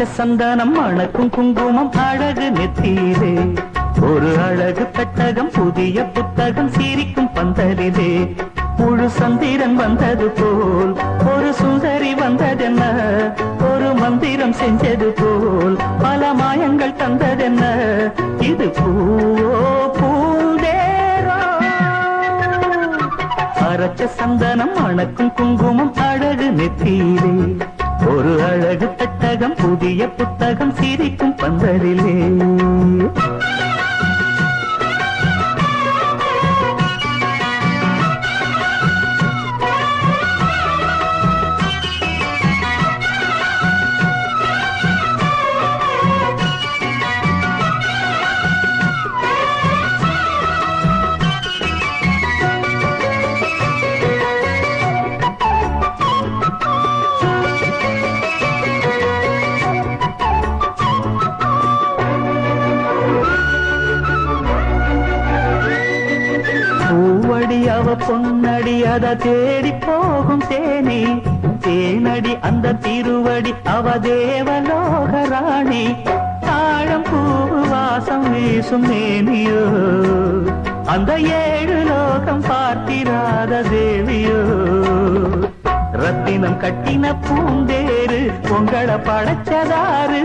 அரைச்ச சந்தானம் மணக்கும் குங்குமம் அழகு நெத்தியிலே ஒரு அழகு பெட்டகம் புதிய புத்தகம் சிரிக்கும் பந்தலிலே முழு சந்திரன் வந்தது போல் ஒரு சுந்தரி வந்ததென்ன ஒரு மந்திரம் செஞ்சது போல் பல மாயங்கள் தந்ததென்ன இது பூவோ பூந்தேரோ அரைச்ச சந்தனம் மணக்கும் குங்குமம் அழகு நெத்தியிலே ஒரு அழகு பெட்டகம் புதிய புத்தகம் சிரிக்கும் பந்தலிலே அவ பொன்னடி அத தேடி போகும் தேனி தேனடி அந்த திருவடி அவ தேவலோகராணி தாழம் பூ வாசம் வீசும் மேனியோ அந்த ஏழு லோகம் பார்த்திராத தேவியோ ரத்தினம் கட்டின பூந்தேரு உங்களை படைச்சதாரு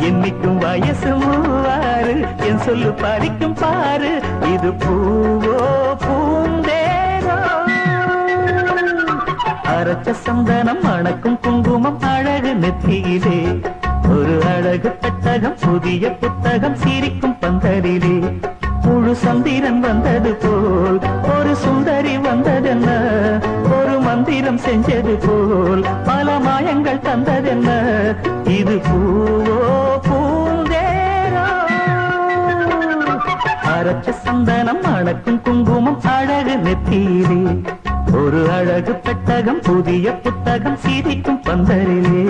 என்னைக்கும் வயசு மூவாறு என் சொல்லு பறிக்கும் பாரு இது பூவோ பூந்தேரோ அரைச்ச சந்தனம் மணக்கும் குங்குமம் அழகு நெத்தியிலே ஒரு அழகு பெட்டகம் புதிய புத்தகம் சிரிக்கும் பந்தலிலே முழு சந்திரன் வந்தது போல் ஒரு சுந்தரி வந்ததென்ன ஒரு மந்திரம் செஞ்சது போல் பல மாயங்கள் தந்ததென்ன இது பூவோ பூந்தேரோ அரைச்ச சந்தனம் மணக்கும் குங்குமம் அழகு நெத்தியிலே ஒரு அழகு பெட்டகம் புதிய புத்தகம் சிரிக்கும் பந்தலிலே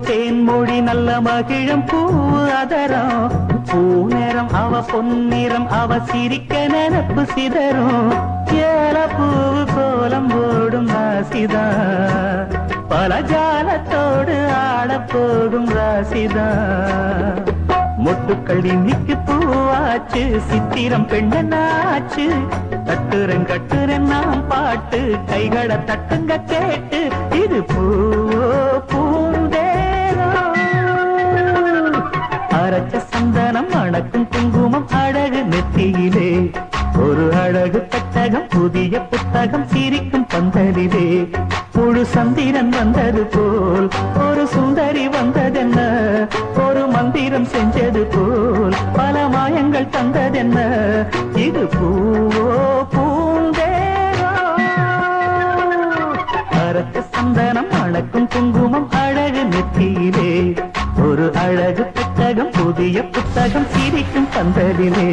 தேன்மொழி நல்ல மகிழம் பூ அதரம் பூநேரம் அவ பொன்னிறம் அவ சிரிக்க நினப்பு சிதறும் ஏல பூ கோலம் போடும் ராசிதா பல ஜாலத்தோடு ஆட போகும் ராசிதா மொட்டுக்கள் இன்னைக்கு பூவாச்சு சித்திரம் பெண்ணாச்சு தட்டுறன் கட்டுறன் நாம் பாட்டு கைகளை தட்டுங்க கேட்டு இது பூவோ பூந்தேரோ அரைச்ச சந்தனம் மணக்கும் குங்குமம் அழகு நெத்தியிலே ஒரு அழகு பெட்டகம் புதிய புத்தகம் சிரிக்கும் பந்தலிலே முழு சந்திரன் வந்தது போல் ஒரு சுந்தரி வந்ததென்ன ஒரு மந்திரம் செஞ்சது போல் பல மாயங்கள் தந்ததென்ன இது பூவோ பூந்தேரோ அரைச்ச சந்தனம் மணக்கும் குங்குமம் அழகு நெத்தியிலே ஒரு அழகு பெட்டகம் புதிய புத்தகம் சிரிக்கும் பந்தலிலே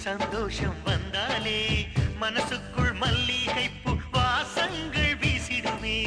சந்தோஷம் வந்தாலே மனசுக்குள் மல்லிகை பூ வாசங்கள் வீசிடுமே.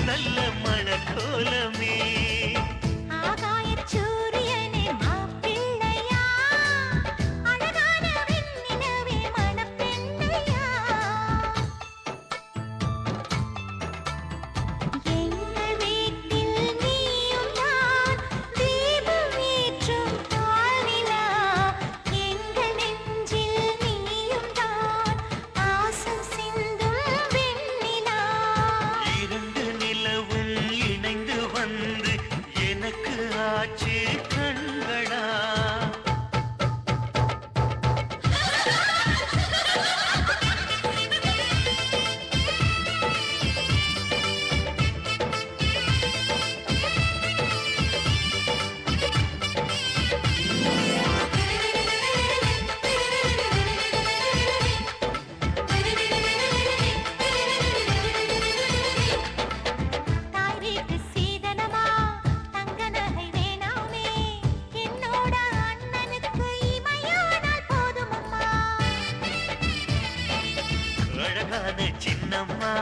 நல்ல மணக்கோலமே ஆகாயச் சூரியனே மாப்பிள்ளையா அழகான வெண்ணிலவே மணப்பெண்ணையா எங்கள் வீட்டில் நீயும் தான் தீபம் ஏற்றும் தாழ்நிலா எங்கள் நெஞ்சில் நீயும் தான் ஆசம் சிந்தும் வெண்ணிலா இரண்டு நிலவும் இணைந்து வந்து எனக்கு ஆச்சு கண்களா. தாய் வீட்டு சீதனமா தங்க நகை வேணாமே என்னோட அண்ணனுக்கு இமையானால் போதும் அம்மா. அழகான சின்னம்மா